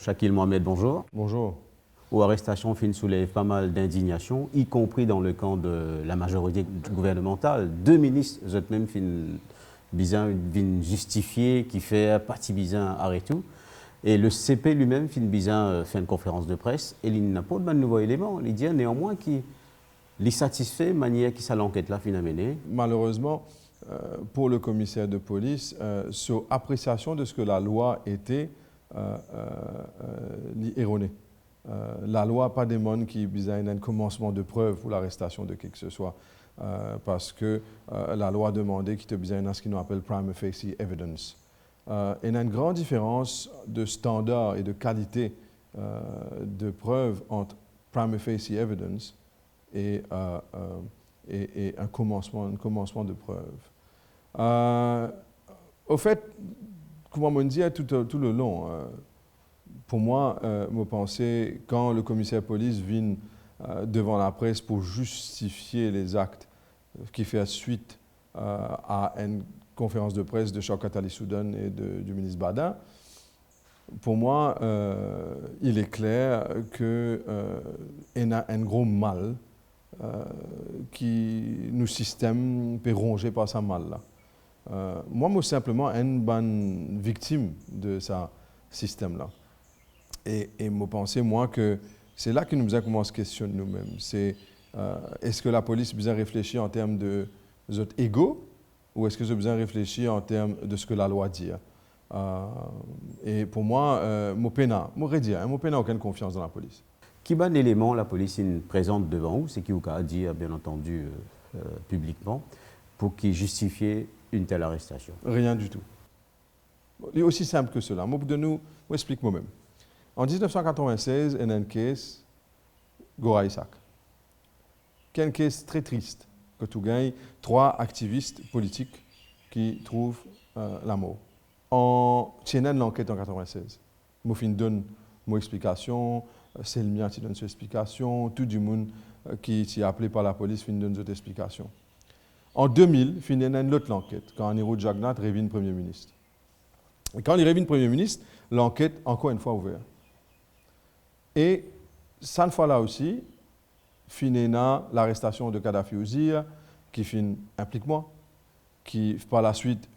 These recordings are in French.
Shakil Mohamed, bonjour. Bonjour. Aux arrestations fin soulève pas mal d'indignation, y compris dans le camp de la majorité gouvernementale. Deux ministres, même fin bizarre, vin justifié, qui fait partie bizarre arrêt tout. Et le CP lui-même fin bizarre fait une conférence de presse et il n'a pas de nouveau élément. Il dit néanmoins qu'il est satisfait manière qui ça l'enquête là fin amenée. Malheureusement, pour le commissaire de police, sur appréciation de ce que la loi était erronée. La loi pas demande qu'il y ait un commencement de preuve pour l'arrestation de qui que ce soit, parce que la loi demandait qu'il y ait ce qu'on appelle prima facie evidence. Il y a une grande différence de standard et de qualité de preuve entre prima facie evidence et un commencement de preuve. Au fait, comme on me dit tout le long, pour moi, je pensais, quand le commissaire de police vient devant la presse pour justifier les actes qui fait suite à une conférence de presse de Shaukat Ali Soudan et du ministre Bada, pour moi, il est clair qu'il y a un gros mal qui nous système peut ronger par ce mal-là. Moi, je suis simplement une bonne victime de ce système-là. Et je pense, moi, que c'est là que nous avons commencé à questionner nous-mêmes. C'est est-ce que la police a besoin de réfléchir en termes de notre ego ou est-ce que j'ai besoin de réfléchir en termes de ce que la loi dit? Et pour moi, je n'ai aucune confiance dans la police. Quel bon élément la police présente devant vous, c'est qui vous a dit, bien entendu, publiquement, pour qu'il justifie une telle arrestation? Rien du tout. Il est aussi simple que cela. Je explique moi-même. En 1996, il y a un cas, Gora Isaac, qui est un cas très triste, que tu gagnes 3 activistes politiques qui trouvent la mort. En tenant l'enquête en 1996, je donne mon explication, c'est le mien qui donne son explication, tout le monde qui est appelé par la police donne son explication. En 2000, il y a une autre enquête, quand Niro Jagnat revient Premier ministre. Et quand il revient Premier ministre, l'enquête, encore une fois, ouverte. Et cette fois-là aussi, finina l'arrestation de Kadhafi Ouzir, qui implique moi, qui par la suite,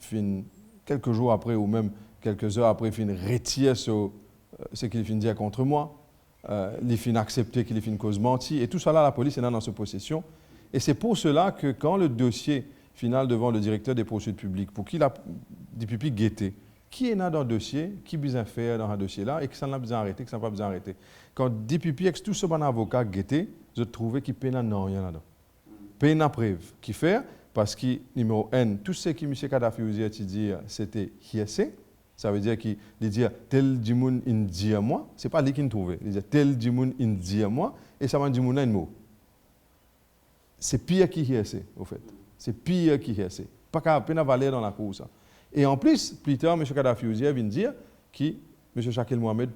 quelques jours après ou même quelques heures après, retire ce qu'il dire contre moi, il accepter qu'il cause menti. Et tout ça là, la police est là dans sa possession. Et c'est pour cela que quand le dossier final devant le directeur des poursuites publiques, pour qui la DPP guettait, qui est là dans le dossier, qui a besoin faire dans un dossier-là, et qui s'en a besoin d'arrêter, qui s'en a pas besoin d'arrêter. Quand DPP, avec tout ce bon avocat guettait, je trouvais qu'il n'y a rien là-dedans. Pas de preuve. Qui fait? Parce que, numéro 1, tout ce que M. Kadhafi Ouzir dit, c'était hearsay. Ça veut dire qu'il dit tel dimoun in dit à moi, ce n'est pas lui qui me trouvait. Il dit tel dimoun in dit à moi, et ça va dire un mot. C'est pire qu'il hearsay, au fait. C'est pire qu'il hearsay. Pas qu'à peine valer dans la cour, ça. Et en plus tard, M. Kadhafi Ouzir vient dire que M. Shakil Mohamed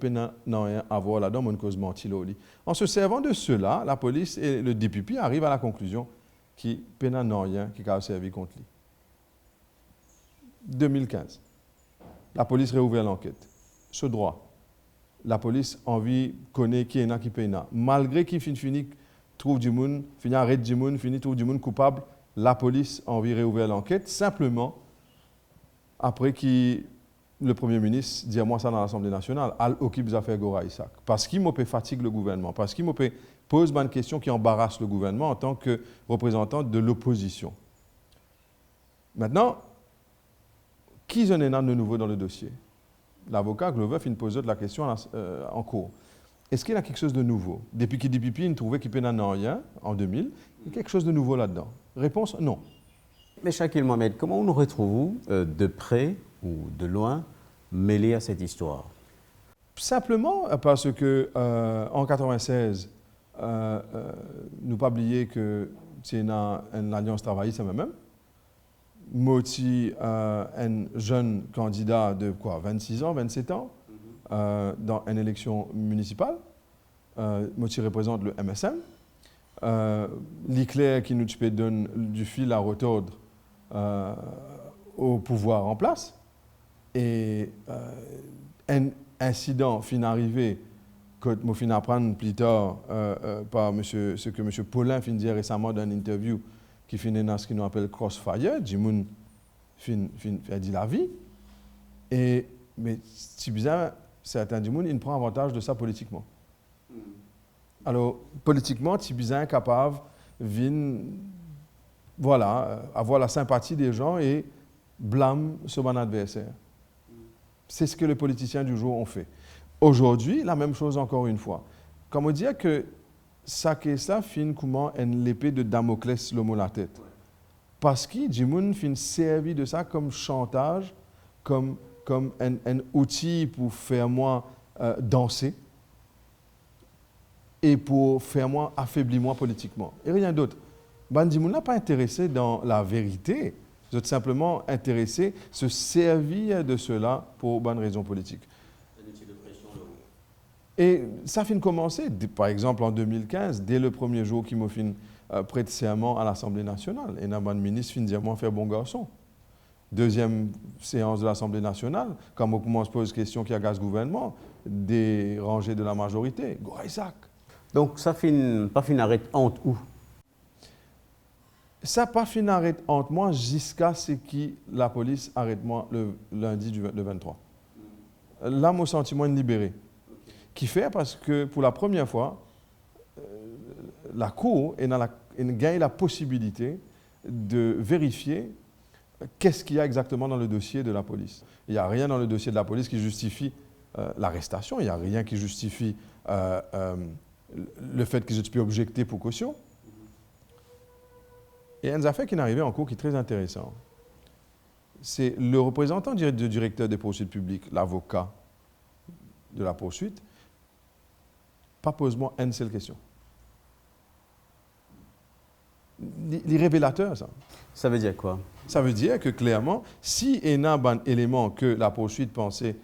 n'a rien à voir là-dedans, une cause menti. En se servant de cela, la police et le DPP arrivent à la conclusion qu'il n'a rien qui a servi contre lui. 2015. La police réouvre l'enquête. Ce droit. La police envie connaît qui est qui peine. Malgré qu'il finit trouve du monde, finit arrête du monde, finit trouve du monde coupable, la police envie réouvrir l'enquête simplement après que le Premier ministre dit à moi ça dans l'Assemblée nationale, al occupe des affaires Gora Isaac. Parce qu'il me fatigue le gouvernement, parce qu'il me pose une question qui embarrasse le gouvernement en tant que représentant de l'opposition. Maintenant, qui en est de nouveau dans le dossier? L'avocat Glover pose la question en cours. Est-ce qu'il y a quelque chose de nouveau? Depuis qu'il DPP, il trouvait qu'il n'y a rien en 2000, il y a quelque chose de nouveau là-dedans. Réponse, non. Mais Shakil Mohamed, comment nous retrouvons de près ou de loin mêlés à cette histoire? Simplement parce que en 1996, nous pas oublier que c'est une alliance travailliste même. Moti, un jeune candidat de 26 ans, 27 ans, dans une élection municipale. Moti représente le MSM. L'Éclair qui nous donne du fil à retordre au pouvoir en place. Et incident fin arrivé, que je fin apprendre plus tard par ce que M. Paulin fin dit récemment dans une interview qui finit dans ce qu'on appelle crossfire, Jimoun fin dit la vie. Mais c'est bizarre, certains Jimoun, ils prennent avantage de ça politiquement. Alors, politiquement, c'est bizarre capable de avoir la sympathie des gens et blâme son adversaire. C'est ce que les politiciens du jour ont fait. Aujourd'hui, la même chose encore une fois. Comme on dit que ça fin comment une l'épée de Damoclès l'homme la tête. Parce que Jimoun fin servi de ça comme chantage, comme un outil pour faire moi danser et pour faire moi affaiblir moi politiquement. Et rien d'autre. Ban Jimoun n'a pas intéressé dans la vérité. Vous êtes simplement intéressé, se servir de cela pour bonne raison politique. Et ça fin commencer, par exemple en 2015, dès le premier jour qu'il m'a fait prêter serment à l'Assemblée nationale. Et un ministre fin dire moi faire bon garçon. Deuxième séance de l'Assemblée nationale, quand on commence à poser question qui agace le gouvernement, des rangées de la majorité, Goraïsak. Donc ça pas fin arrête entre où? Ça pas fin arrête entre moi jusqu'à ce que la police arrête moi le lundi le 23. Là, mon sentiment est libéré. Qui fait parce que pour la première fois, la Cour a gagné la possibilité de vérifier qu'est-ce qu'il y a exactement dans le dossier de la police. Il n'y a rien dans le dossier de la police qui justifie l'arrestation, il n'y a rien qui justifie le fait qu'ils aient pu objecter pour caution. Et il y a une affaire qui est arrivée en cours qui est très intéressante. C'est le représentant du directeur des poursuites publiques, l'avocat de la poursuite, pas pose-moi une seule question. Les révélateurs, ça. Ça veut dire quoi? Ça veut dire que clairement, si il y a un élément que la poursuite pensait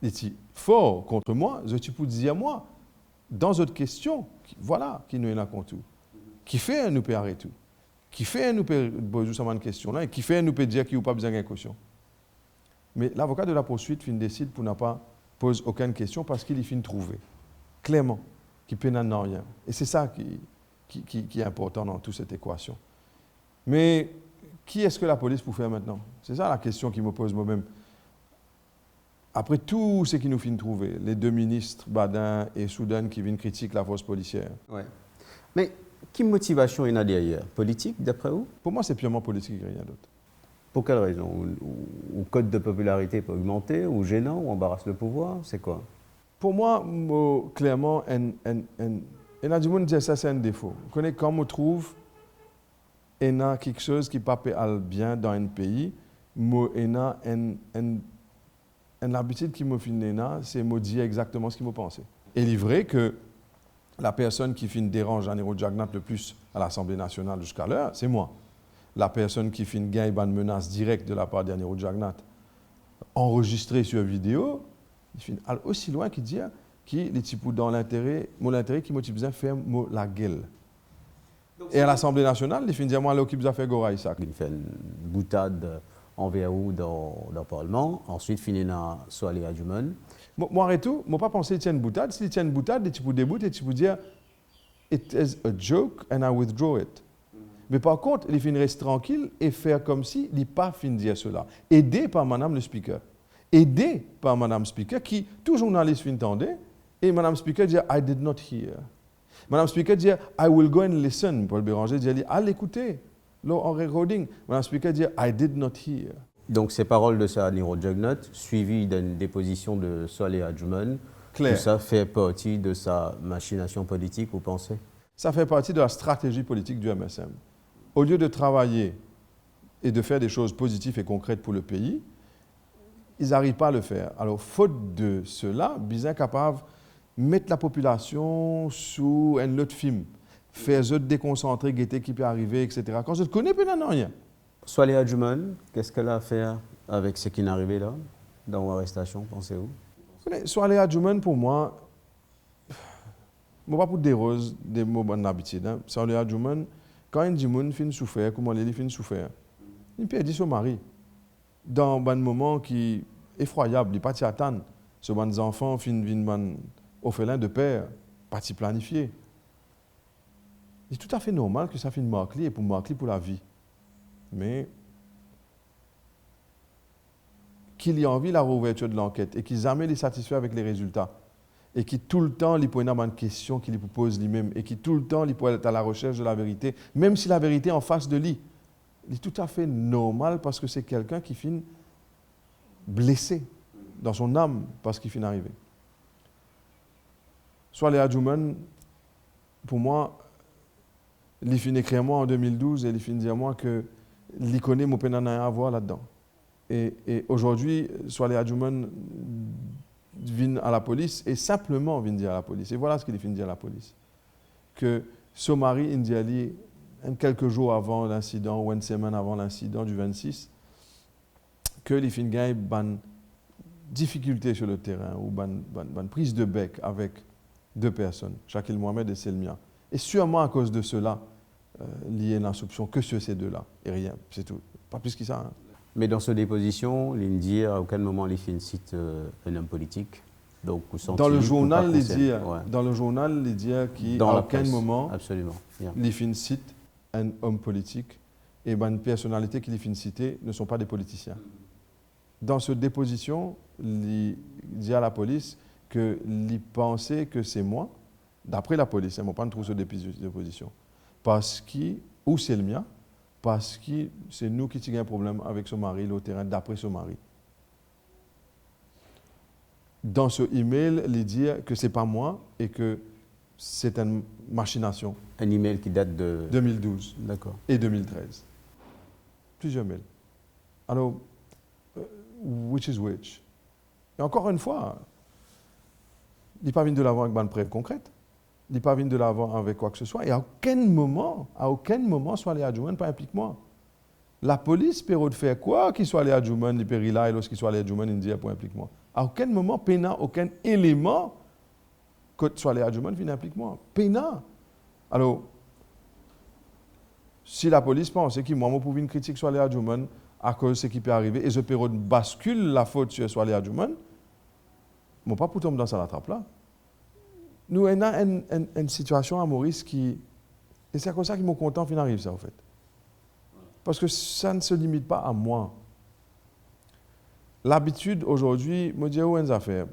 était fort contre moi, je peux dire moi, dans d'autres questions, voilà, qui nous est là contre tout. Qui fait nous peut arrêter tout. Qui fait nous peut poser une question là, et qui fait nous peut dire qu'il n'y a pas besoin de caution. Mais l'avocat de la poursuite décide pour ne pas poser aucune question parce qu'il finit trouver, clairement, qu'il peut n'en rien. Et c'est ça qui est important dans toute cette équation. Mais qui est-ce que la police peut faire maintenant? C'est ça la question qui me pose moi-même. Après tout ce qui nous finit trouver, les deux ministres, Badin et Soudan, qui viennent critiquer la force policière. Ouais. Mais quelle motivation il y a derrière? Politique, d'après vous? Pour moi, c'est purement politique et rien d'autre. Pour quelle raison? Ou code de popularité peut augmenter, ou gênant, ou embarrasse le pouvoir? C'est quoi? Pour moi, clairement, il y a du monde qui dit ça, c'est un défaut. Vous connaissez quand on trouve il y a quelque chose qui ne va pas bien dans un pays, il y a une habitude qui me fait, c'est de dire exactement ce qu'il me pensait. Et il est vrai que la personne qui dérange Danilo Jagnat le plus à l'Assemblée nationale jusqu'à l'heure, c'est moi. La personne qui gagne une menace directe de la part de Danilo Jagnat, enregistrée sur vidéo, il finit aussi loin qu'il dit qu'il est dans l'intérêt qui motive bien faire la gueule. Et à l'Assemblée nationale, il finit dire moi, qui a fait Goraïsak. Il fait une boutade envers vous dans le Parlement, ensuite finit dans Soalé Adjuman. Moi, arrête tout, moi pas pensé qu'il y a une boutade. S'il y a une boutade, tu peux débouter et tu peux dire it is a joke and I withdraw it. Mais par contre, il finit rester tranquille et faire comme si il n'a pas fini de dire cela. Aidé par Madame le Speaker. Aidé par Madame Speaker, qui, tout journaliste entendait, et Madame Speaker dit I did not hear. Madame Speaker dit I will go and listen. Paul Béranger dit allez écouter. Là, en recording, Madame Speaker dit I did not hear. Donc ces paroles de Danilo Jagnat, suivies d'une déposition de Soalé Adjuman, tout ça fait partie de sa machination politique, vous pensez? Ça fait partie de la stratégie politique du MSM. Au lieu de travailler et de faire des choses positives et concrètes pour le pays, ils n'arrivent pas à le faire. Alors, faute de cela, ils sont capables de mettre la population sous un autre film, faire eux déconcentrer, guetter qui peut arriver, etc. Quand je ne connais pas, non, rien. Soalé Adjuman, qu'est-ce qu'elle a à faire avec ce qui est arrivé là, dans l'arrestation, pensez-vous? Soalé Adjuman, pour moi, je ne vais pas pour des roses, des mots bonnes habitudes. Soalé Adjuman, quand un djimoun finit souffrir, comment il finit souffrir, il perdit son mari dans un moment qui est effroyable, il n'est pas attendre Ce ban enfants viennent orphelins de père, parti planifié. C'est tout à fait normal que ça finisse marqué et pour marquer pour la vie. Mais qu'il y ait envie la réouverture de l'enquête et qu'ils jamais les satisfaits avec les résultats et qui tout le temps lui pose une question qu'il lui pose lui-même et qui tout le temps lui peut être à la recherche de la vérité, même si la vérité est en face de lui. C'est tout à fait normal parce que c'est quelqu'un qui finit blessé dans son âme parce qu'il finit arrivé. Soit les Adjouman, pour moi, il finit écrire moi en 2012 et il finit dire moi que l'iconé mon peine à voir là-dedans. Et aujourd'hui, soit les Adjouman viennent à la police et simplement viennent dire à la police. Et voilà ce qu'il finit dire à la police. Que son mari, Indiali, quelques jours avant l'incident ou une semaine avant l'incident du 26, que les filles gagnent une difficulté sur le terrain ou une prise de bec avec deux personnes, Shakil Mohamed et Selmia. Et sûrement à cause de cela, lié à l'insoupçon que sur ces deux-là. Et rien, c'est tout. Pas plus que ça. Hein. Mais dans cette déposition, l'Indien, à aucun moment, les filles citent un homme politique. Donc, dans le journal, les dire qui, à aucun moment, absolument, les filles citent un homme politique et une personnalité qui les filles citées ne sont pas des politiciens. Dans cette déposition, il dit à la police qu'il pensait que c'est moi, d'après la police, ils n'ont pas trouvé cette déposition, parce que, ou c'est le mien, parce que c'est nous qui avons un problème avec son mari, le terrain, d'après son mari. Dans ce email, il dit que ce n'est pas moi et que c'est une machination. Un email qui date de 2012 et 2013. Plusieurs mails. Alors, which is which? Et encore une fois, il n'est pas venu de l'avant avec une preuve concrète. Il n'est pas venu de l'avant avec quoi que ce soit. Et à aucun moment, soit les adjoumants, pas implique moi. La police peut faire quoi qu'il soit les adjoumants, les périls-là, et lorsqu'il soit les adjoumants, il dit pour implique moi. À aucun moment, PENA, aucun élément que soit les adjoumants, il implique moi. PENA. Alors, si la police pense que moi, je peux une critique sur les adjoumants à cause de ce qui peut arriver, et je peux bascule la faute sur les adjoumants, je ne peux pas pour tomber dans ça la trappe là. Nous avons une situation à Maurice qui. Et c'est comme ça que mon content fin arrive, ça, en fait. Parce que ça ne se limite pas à moi. L'habitude, aujourd'hui, je dis une affaire.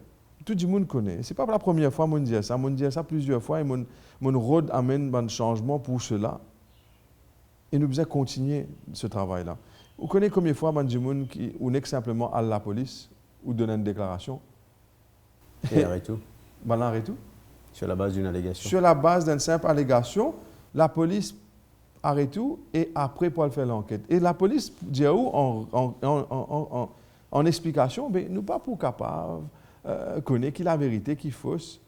Tout le monde connaît. Ce n'est pas la première fois que je dis ça. Je dis ça plusieurs fois et mon road amène un changement pour cela. Et nous devons continuer ce travail-là. Vous connaissez combien de fois je dis qui ou n'est que simplement à la police ou donner une déclaration? Et arrête tout. Arrête tout. Sur la base d'une allégation. Sur la base d'une simple allégation, la police arrête tout et après pour faire l'enquête. Et la police dit en explication, mais nous pas pour capable connaître qui la vérité, qui fausse.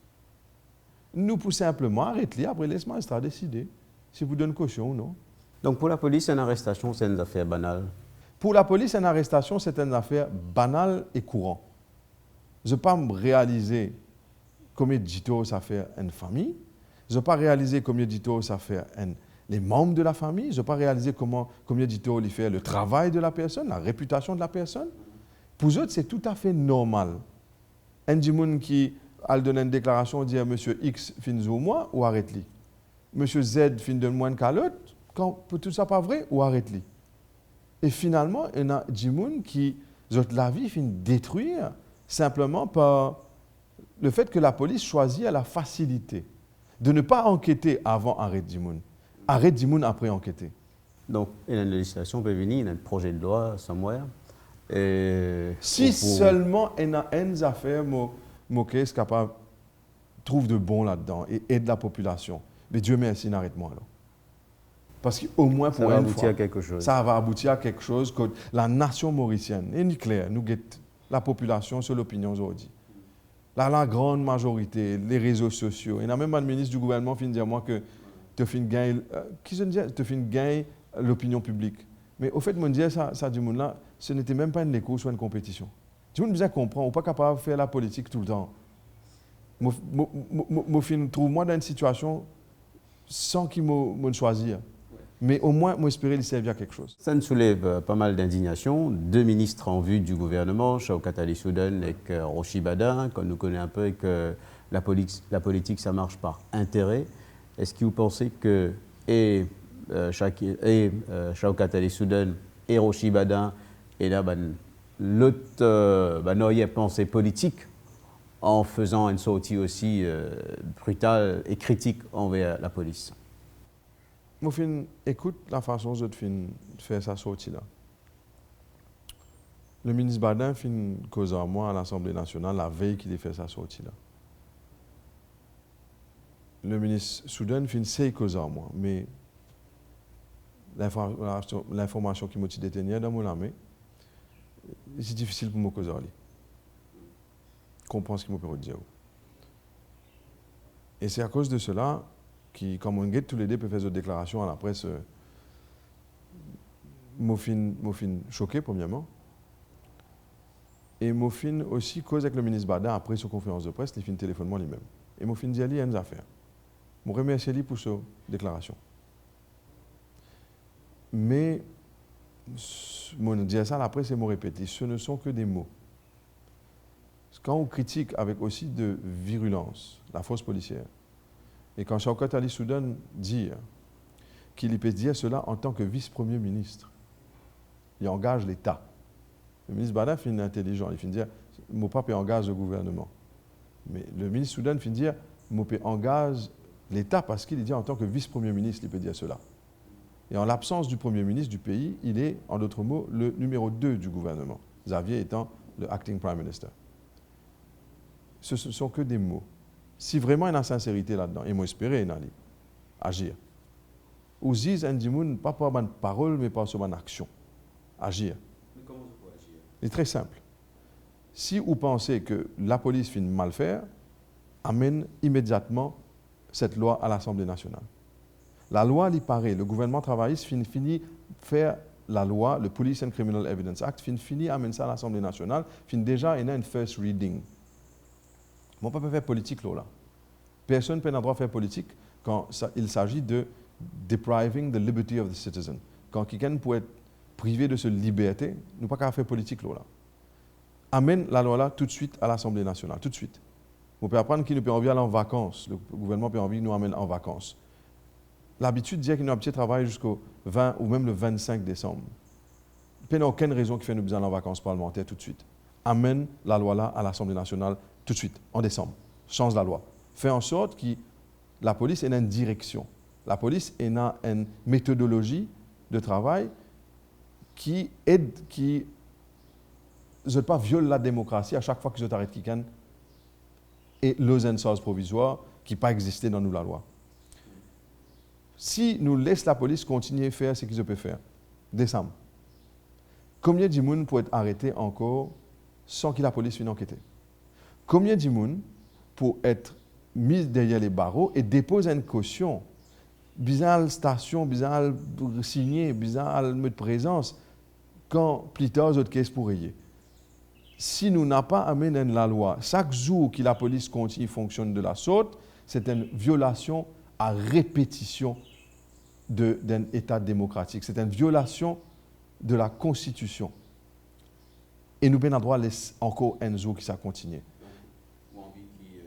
Nous pour simplement arrêter après laisse magistrat décider si vous donnez caution ou non. Donc pour la police, une arrestation, c'est une affaire banale. Pour la police, une arrestation, c'est une affaire banale et courante. Je ne peux pas réaliser combien de dito ça fait une famille. Je ne peux pas réaliser combien de dito ça fait les membres de la famille. Je ne peux pas réaliser combien de dito il fait le travail de la personne, la réputation de la personne. Pour eux, c'est tout à fait normal. Un dimoun qui a donné une déclaration, dit à M. X, fin ou moi, ou arrête-le. M. Z, fin de moins qu'à l'autre, quand tout ça pas vrai, ou arrête-le. Et finalement, il y a des gens qui, la vie, fin détruire simplement par le fait que la police choisit la facilité de ne pas enquêter avant arrêt Dimoun. Arrêt Dimoun après enquêter. Donc, il y a une législation peut venir, il y a un projet de loi somewhere. Si seulement il y a une affaire qui est capable trouve de bon là-dedans et aide la population. Mais Dieu merci, n'arrête-moi alors. Parce qu'au moins pour une fois, ça va aboutir à quelque chose que la nation mauricienne, et clair, nous guette la population sur l'opinion aujourd'hui. La grande majorité, les réseaux sociaux. Il y a même un ministre du gouvernement qui dit à moi que tu fais gagner l'opinion publique. Mais au fait, je dis ça du monde là, ce n'était même pas une écho, soit une compétition. Tout le monde bien comprend, on n'est pas capable de faire la politique tout le temps. Je trouve moi dans une situation sans qu'il me choisisse. Mais au moins, moi, espérer qu'il serve à quelque chose. Ça nous soulève pas mal d'indignation. 2 ministres en vue du gouvernement, Shaukat Ali Soudan et Rochi Badin, qu'on nous connaît un peu et que la politique, ça marche par intérêt. Est-ce que vous pensez que Shaukat Ali Soudan et Rochi Badin et là, l'autre n'aurait pensée politique en faisant une sortie aussi brutale et critique envers la police? Moi, écoute la façon dont je fais sa sortie là. Le ministre Badin fait une cause à moi à l'Assemblée nationale la veille qu'il a fait sa sortie là. Le ministre Soudan fait une cause à moi, mais l'information qui m'a été détenue dans mon armée, c'est difficile pour moi causer. Comprends ce qu'il m'a dire. Et c'est à cause de cela qui, comme on guette tous les deux, peut faire des déclarations à la presse, m'a choqué, premièrement. Et m'a aussi cause avec le ministre Badin, après sa conférence de presse, il fait un téléphonement lui-même. Et m'a dit, il y a une affaire. Je remercie lui pour sa déclaration. Mais, je dis ça à la presse et je répète, ce ne sont que des mots. Quand on critique avec aussi de virulence la force policière, et quand Shaukat Ali Soudan dit qu'il peut dire cela en tant que vice-premier ministre, il engage l'État. Le ministre Badin finit intelligent, il finit dire mon papa engage le gouvernement. Mais le ministre Soudan finit dire mon papa engage l'État parce qu'il dit en tant que vice-premier ministre, il peut dire cela. Et en l'absence du premier ministre du pays, il est, en d'autres mots, le numéro 2 du gouvernement, Xavier étant le acting prime minister. Ce ne sont que des mots. Si vraiment il y a une sincérité là-dedans, et moi espérer agir. Ou disent un pas par une parole, mais par une action. Agir. Mais comment on peut agir? C'est très simple. Si vous pensez que la police finit mal faire, amène immédiatement cette loi à l'Assemblée nationale. La loi, il paraît, le gouvernement travailliste finit faire la loi, le Police and Criminal Evidence Act, finit amène ça à l'Assemblée nationale, déjà il y a une first reading. On ne peut pas faire politique là. Personne ne peut droit de faire politique quand il s'agit de depriving the liberty of the citizen. Quand quelqu'un peut être privé de sa liberté, nous ne pouvons pas faire politique là. Amène la loi là tout de suite à l'Assemblée nationale, tout de suite. On peut apprendre qu'il nous peut envie aller en vacances. Le gouvernement peut envie nous amener en vacances. L'habitude dit qu'il nous a un petit travail jusqu'au 20 ou même le 25 décembre. Il n'y a aucune raison qui fait nous besoin en vacances parlementaires tout de suite. Amène la loi là à l'Assemblée nationale tout de suite, en décembre. Change la loi. Fais en sorte que la police ait une direction. La police ait une méthodologie de travail qui aide, qui ne pas viole la démocratie à chaque fois que je t'arrête quelqu'un et les choses provisoires qui n'ont pas existé dans nous la loi. Si nous laissons la police continuer à faire ce qu'ils peuvent faire, décembre, combien de monde peut être arrêté encore sans que la police finisse enquêter? Combien de monde peut être mis derrière les barreaux et déposer une caution, bizarre station, bizarre signé, bizarre mot de présence, quand plus tard, autres caisses pour rayer? Si nous n'avons pas amené la loi, chaque jour que la police continue fonctionne de la sorte, c'est une violation à répétition d'un État démocratique. C'est une violation de la Constitution. Et nous avons le droit de laisser encore un jour que ça continue.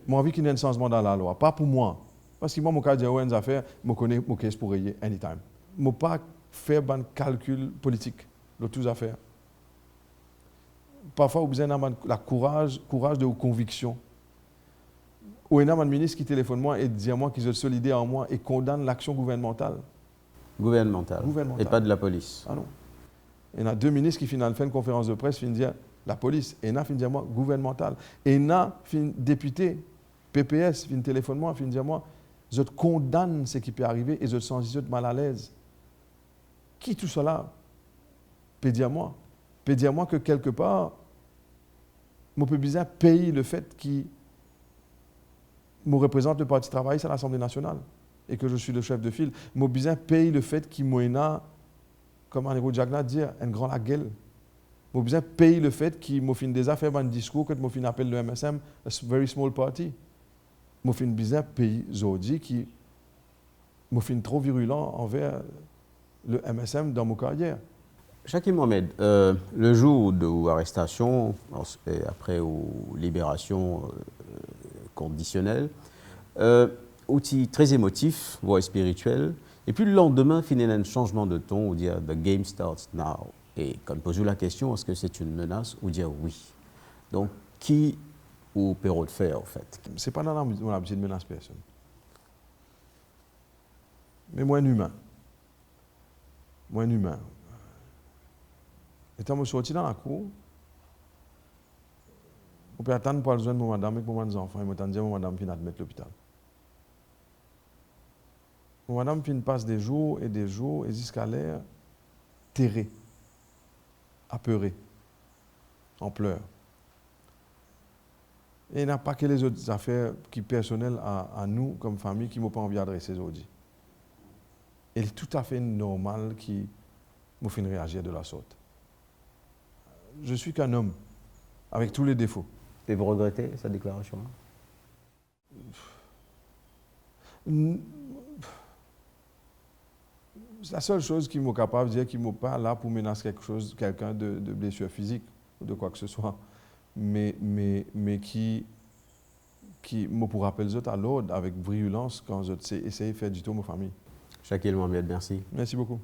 Moi, envie qu'il y ait un changement dans la loi. Pas pour moi. Parce que moi, je dis une affaire, je connais mon caisse pour rayer anytime. Je ne peux pas faire un calcul politique de toutes les affaires. Parfois, vous avez le courage de vos convictions. Ou il y a un ministre qui téléphone moi et dit à moi qu'ils sont solidaires en moi et condamne l'action gouvernementale. Gouvernementale. Et pas de la police. Ah non. Il y a 2 ministres qui finissent une conférence de presse, finissent dire la police, et il y a dire moi gouvernementale. Et il y a un député, PPS, finit téléphone moi, finit dire moi, je condamne ce qui peut arriver et je sens mal à l'aise. Qui tout cela peut dire moi? Peut dire moi que quelque part, je peux bien payer le fait qu'il me représente le Parti travailliste à l'Assemblée nationale et que je suis le chef de file. Je peux bien payer le fait qu'il m'a, comme Anéro Jagna dit, un grand la gueule. Je peux bien payer le fait qu'il m'a fait des affaires dans un discours que je fait appelle le MSM, a very small party. Je peux bien payer aujourd'hui qui m'a fait trop virulent envers le MSM dans mon carrière. Shakil Mohamed, le jour de l'arrestation, après ou libération conditionnelle, outil très émotif, voire spirituel, et puis le lendemain, finalement, un changement de ton, ou dire « the game starts now ». Et quand on pose la question, est-ce que c'est une menace, ou dire oui. Donc, qui ou Perrault de faire, en fait? C'est pas dans mon habitude de menacer personne. Mais moins humain. Moins humain. Et quand je suis sorti dans la cour, on peut attendre pour aller joindre mon madame et pour mes enfants. Et je mon madame vient admettre l'hôpital. Mon madame vient passe des jours et jusqu'à l'air terrée, apeurée, en pleurs. Et il n'y a pas que les autres affaires qui personnelles à nous, comme famille, qui ne m'ont pas envie d'adresser aujourd'hui. Et il est tout à fait normal qui me fait réagir de la sorte. Je suis qu'un homme, avec tous les défauts. Et vous regrettez sa déclaration? La seule chose qui m'est capable de dire qu'il ne m'est pas là pour menacer quelqu'un de blessure physique ou de quoi que ce soit, mais qui me pour rappeler les autres à l'ordre avec virulence quand j'essaie de faire du tout à ma famille. Shakil Mohamed, merci. Merci beaucoup.